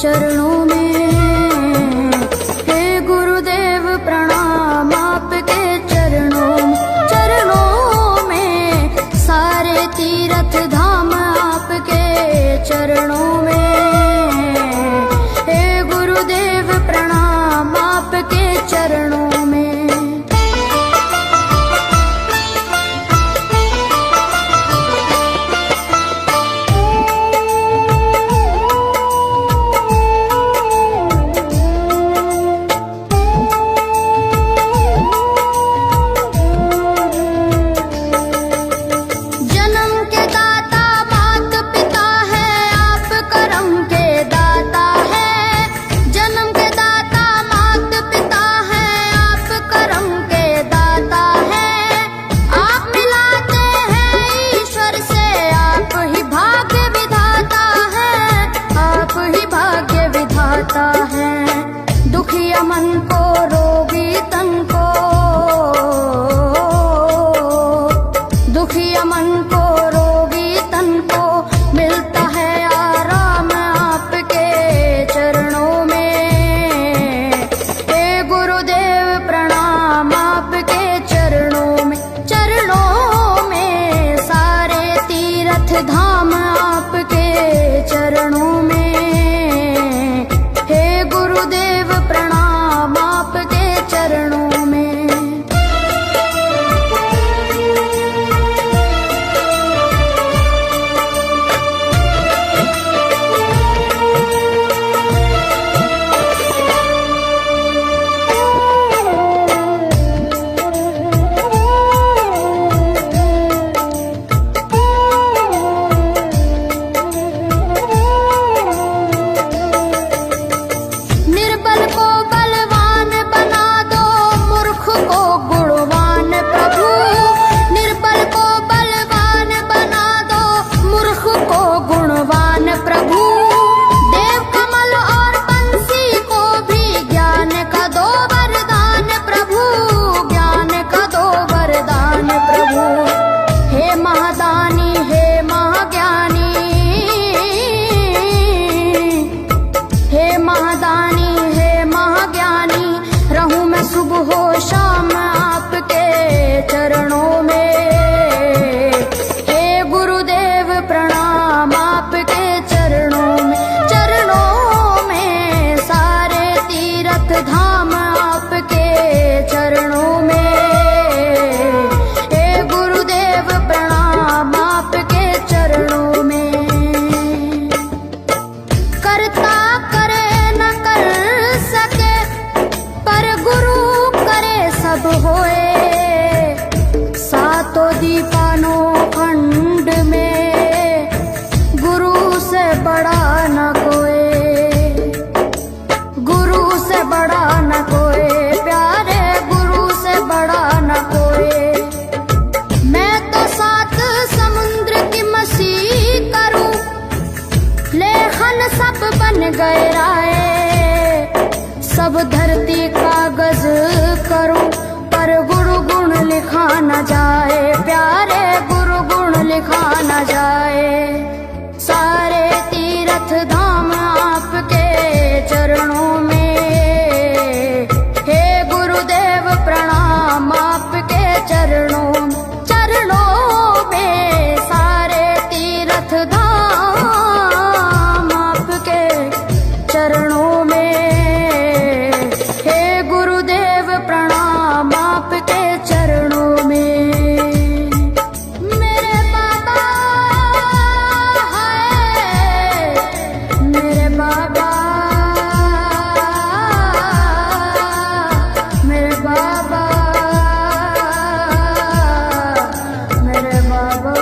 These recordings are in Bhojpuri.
चरणों में। हे गुरुदेव प्रणाम आपके चरणों में, सारे तीर्थ धाम आपके चरणों में। हे गुरुदेव प्रणाम आपके चरणों में। दुखिया मन को, रोगी तन को, दुखिया मन को, रोगी तन को मिलता है आराम आपके चरणों में। हे गुरुदेव प्रणाम आपके चरणों में, सारे तीर्थ धाम आपके चरणों में। गुरुदेव प्रणाम आपके चरणों में। सुबह हो शाम आपके चरणों में। हे गुरुदेव प्रणाम आपके चरणों में, सारे तीर्थ धाम आपके चरणों में। हे गुरुदेव प्रणाम आपके चरणों में। करता करे न कर सके, पर गुरु करे सब होए। सातों दीपानों खंड में गुरु से बड़ा न कोई, गुरु से बड़ा न कोई, प्यारे गुरु से बड़ा न कोई। मैं तो सात समुद्र की मसी करूं, लेखन सब बन गए राय। सब धरती कागज करूं, पर गुरु गुण लिखा न जाए, प्यारे गुरु गुण लिखा न जाए। सारे तीर्थ धाम आपके चरणों में। हे गुरुदेव प्रणाम आपके चरणों में, सारे तीर्थ धाम आपके चरणों में। प्रणाम आपके चरणों में। मेरे बाबा है, मेरे बाबा, मेरे बाबा, मेरे बाबा,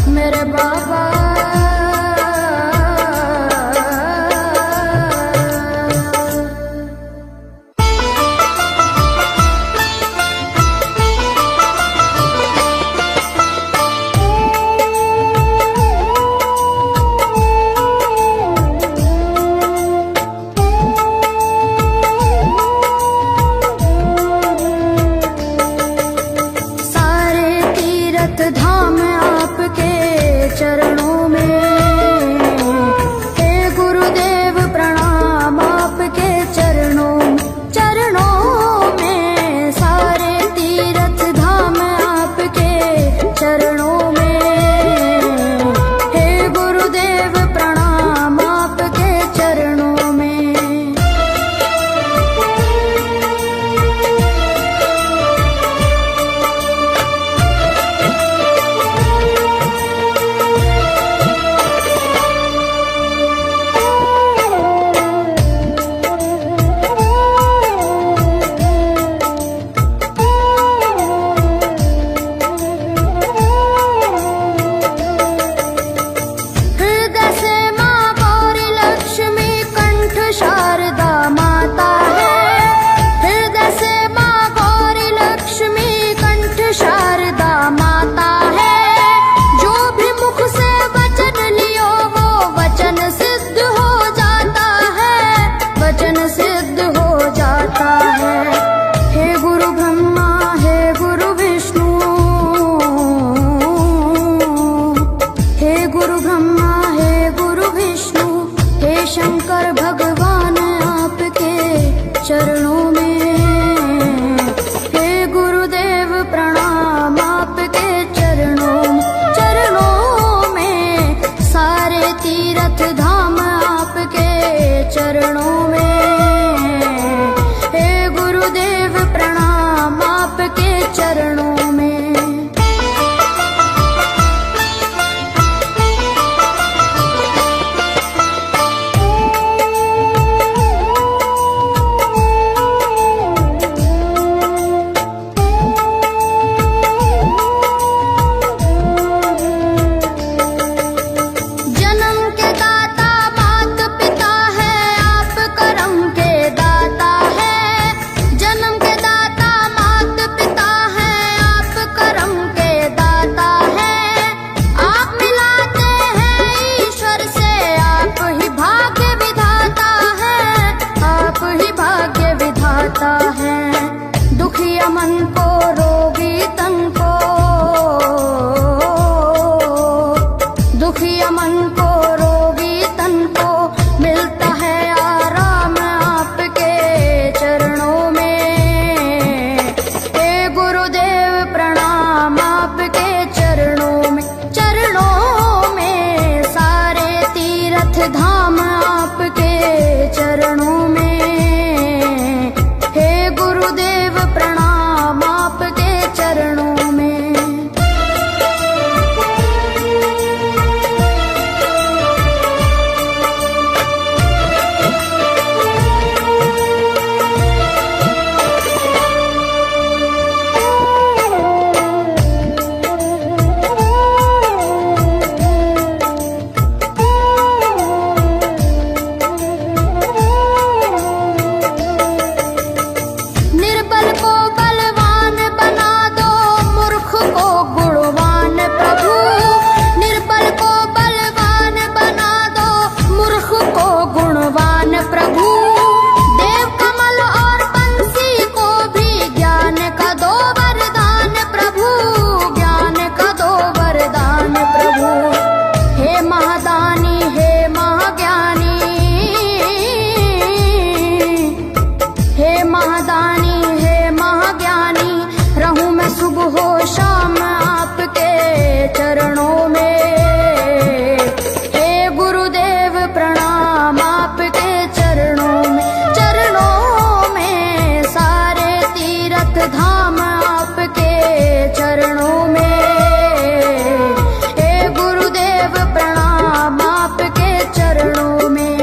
मेरे बाबा। चरणों में। हे गुरुदेव प्रणाम आपके चरणों में, सारे तीर्थ धाम आपके चरणों में। हे गुरुदेव प्रणाम आपके चरणों में। दुखिया मन को रोगी तन को, दुखिया मन को रोगी तन को मिलता है आराम आपके चरणों में। हे गुरुदेव प्रणाम आपके चरणों में, सारे तीर्थ धाम आपके चरणों में। प्रणाम आपके चरणों में। निर्बल को बलवान बना दो, मूर्ख को गुणवान प्रभु। निर्बल को बलवान बना दो, मूर्ख को गुणवान प्रभु। देव कमल और बंसी को भी ज्ञान का दो वरदान प्रभु, ज्ञान का दो वरदान प्रभु। हे महादानी हे महाज्ञानी, हे महादानी रहूं मैं सुबह हो शाम आपके चरणों में। हे गुरुदेव प्रणाम आपके चरणों में, सारे तीर्थ धाम आपके चरणों में। हे गुरुदेव प्रणाम आपके चरणों में।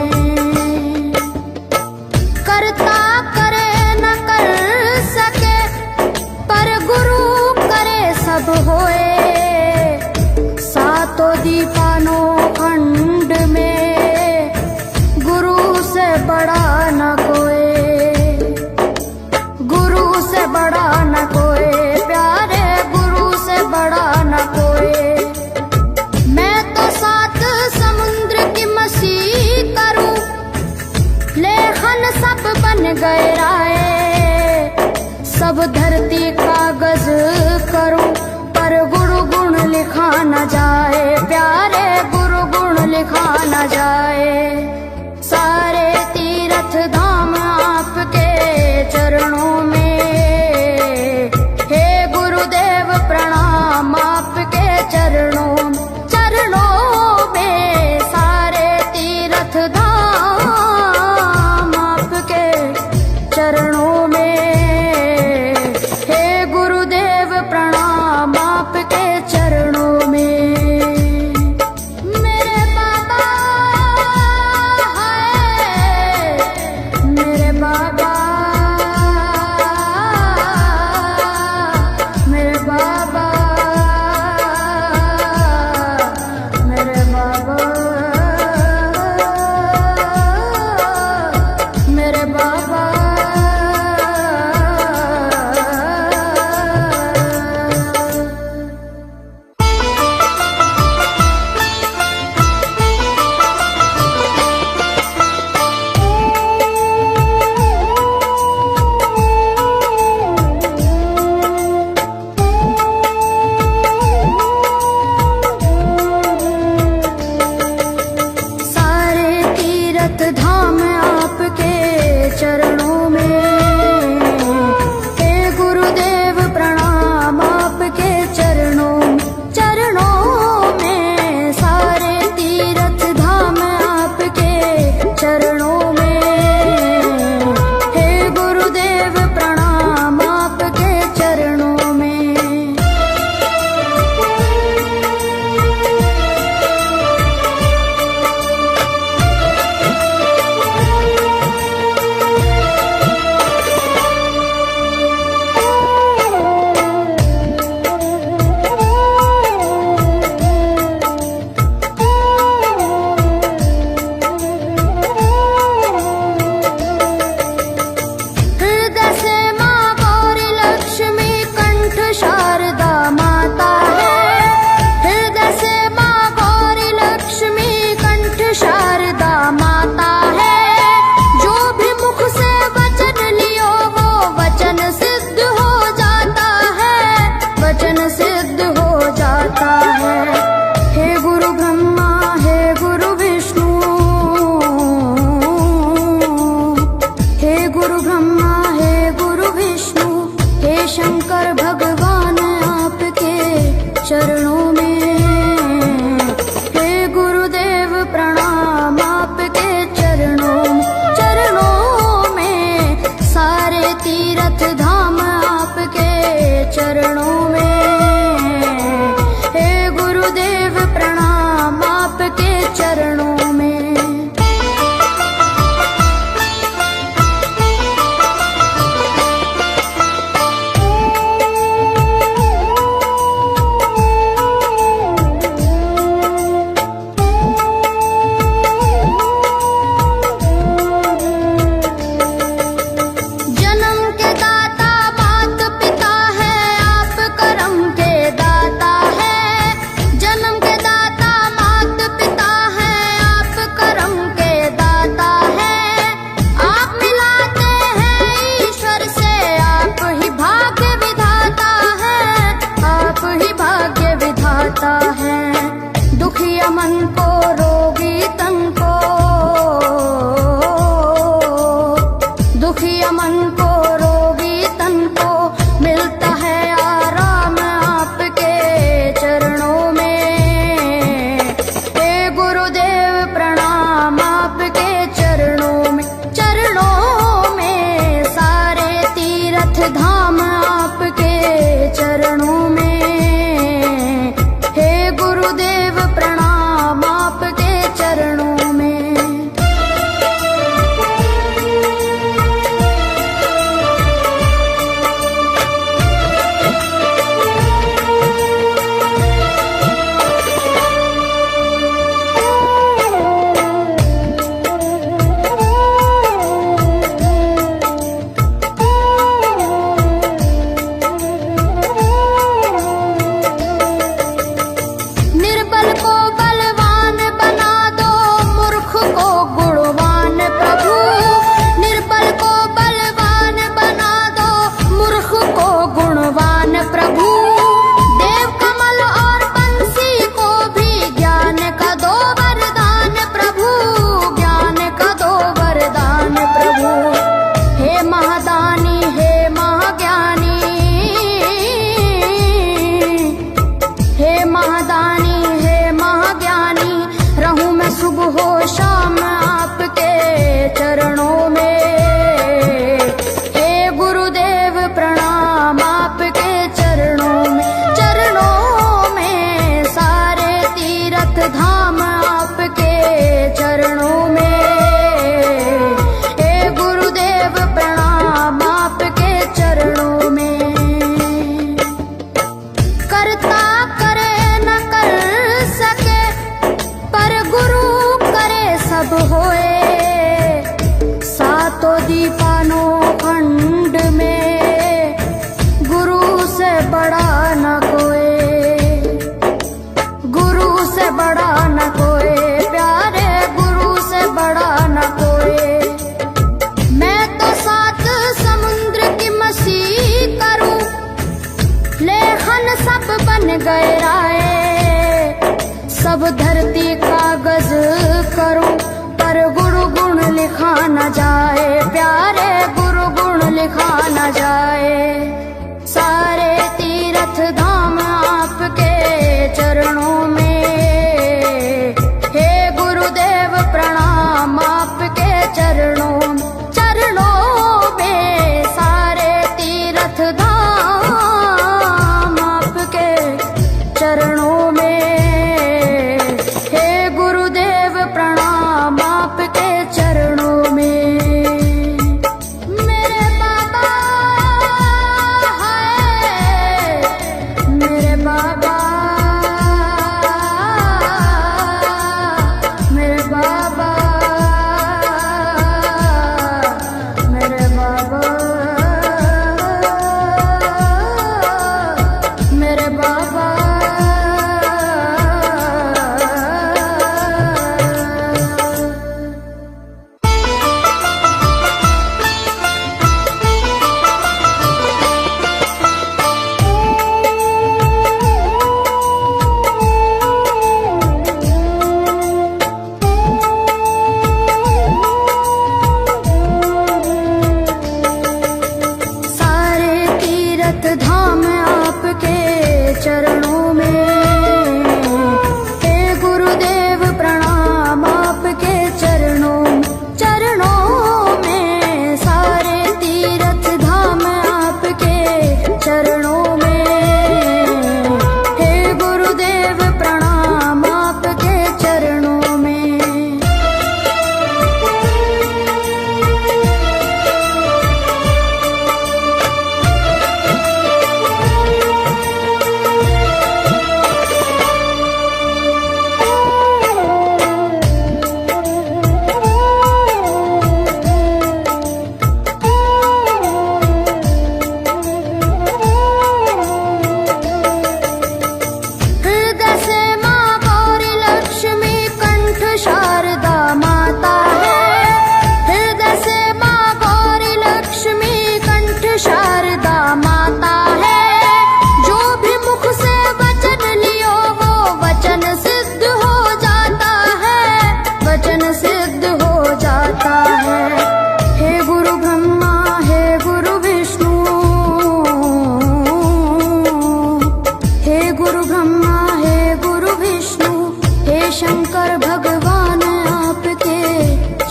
करता करे न कर सके, पर गुरु करे सब होए। सातों दीवानों खंड में गुरु से बड़ा न कोई, गुरु से बड़ा न कोई, प्यारे गुरु से बड़ा न कोई। मैं तो सात समुद्र की मसीह करूं, लेखन सब बन गए राय। सब धरती कागज करूं, पर गुरु गुण लिखा न जाए, प्यारे गुरु गुण लिखा न जाए। सारे तीर्थ धाम आपके चरणों में। हे गुरुदेव प्रणाम आपके चरणों में, सारे तीर्थ धाम आपके चरणों में। प्रणाम आपके चरणों में। मेरे बाबा चरणों में। दुखिया मन को रोगी तन को, दुखिया मन को रोगी तन को मिलता है आराम आपके चरणों में। हे गुरुदेव प्रणाम आपके चरणों में, चरणों में सारे तीर्थ धाम आपके चरणों में। गुरुदेव प्रणाम आपके चरणों में। सुबह हो शाम आपके चरणों में। हे गुरुदेव प्रणाम आपके चरणों में, चरणों में सारे तीर्थ धाम आपके चरणों में। हे गुरुदेव प्रणाम आपके चरणों में। करता करे न कर सके पर गुरु सब होए, सातों दीपानों खंड में गुरु से बड़ा न कोई, गुरु से बड़ा न कोई, प्यारे गुरु से बड़ा न कोई। मैं तो सात समुद्र की मसी करूं, लेखन सब बन गए राय, सब धरती कागज करूं पर गुरु गुण लिखा न जाए, प्यारे गुरु गुण लिखा न जाए। सारे तीर्थ धाम आपके चरणों में। हे गुरुदेव प्रणाम आपके चरणों में, चरणों में सारे तीर्थ धाम आपके चरणों में। प्रणाम आपके चरणों में। मेरे बाबा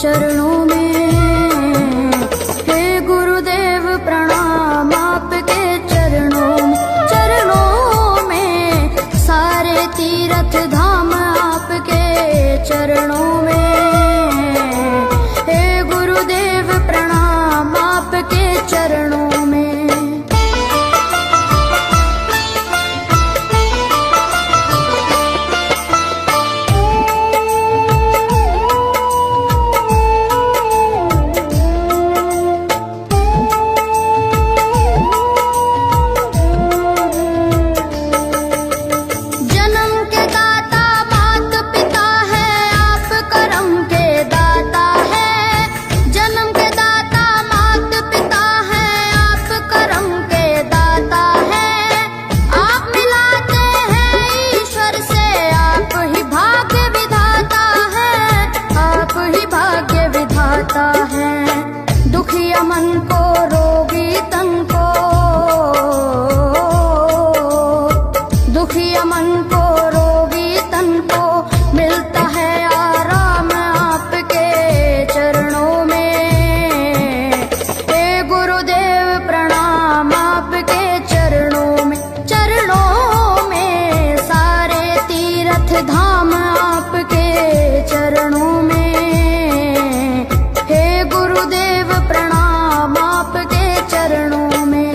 चरणों में। हे गुरुदेव प्रणाम आपके चरणों में, चरणों में सारे तीर्थ धाम आपके चरणों में। हे गुरुदेव प्रणाम आपके चरणों में। दुखिया मन को रोगी तन को, दुखिया मन को रोगी तन को मिलता है आराम आपके चरणों में। हे गुरुदेव प्रणाम आपके चरणों में, चरणों में सारे तीर्थ धाम आपके चरणों में। प्रणाम आपके चरणों में।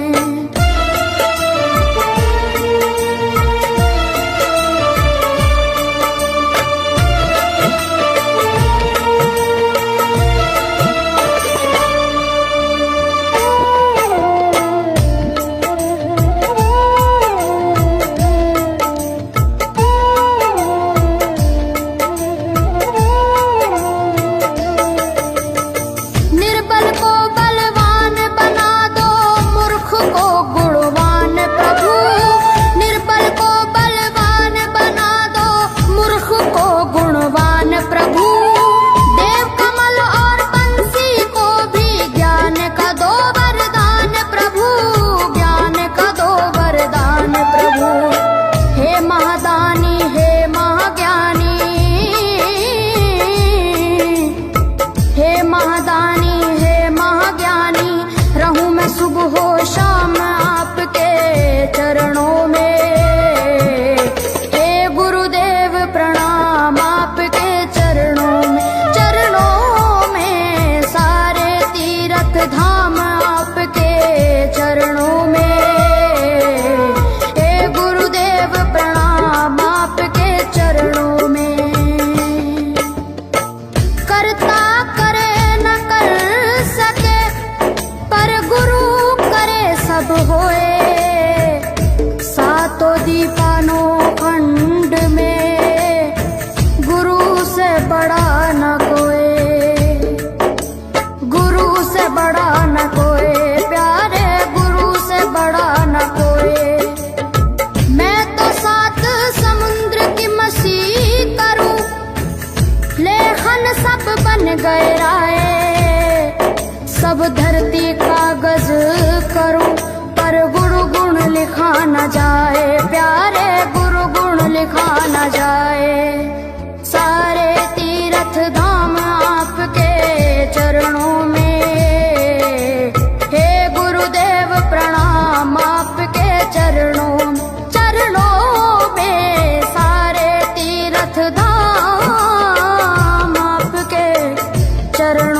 निर्बल को बलवान बना दो, मूर्ख को गुणवान प्रभु। निर्बल को बलवान बना दो, मूर्ख को गुणवान प्रभु। देव कमल और बंसी को भी ज्ञान का दो वरदान प्रभु, ज्ञान का दो वरदान प्रभु। हे महादानी हे महाज्ञानी, हे महादानी हे महाज्ञानी, रहूं मैं सुबह हो शाम आपके चरणों में। हे गुरुदेव प्रणाम आपके चरणों में, चरणों में सारे तीर्थ धाम आपके चरणों में। हे गुरुदेव प्रणाम आपके चरणों में। करता करे न कर सके, पर गुरु करे सब होए। सातों दीपानों खंड में गुरु से बड़ा न कोई, गुरु से बड़ा न कोई, प्यारे गुरु से बड़ा न कोई। मैं तो सात समुद्र की मसीह करूं, लेखन सब बन गए राय। सब धरती कागज करूं, पर गुरु गुण लिखा न जाए, प्यारे गुरु गुण लिखा न जाए। सारे तीर्थ धाम आपके चरणों में। हे गुरुदेव प्रणाम आपके चरणों में, चरणों में सारे तीर्थ धाम आपके चरणों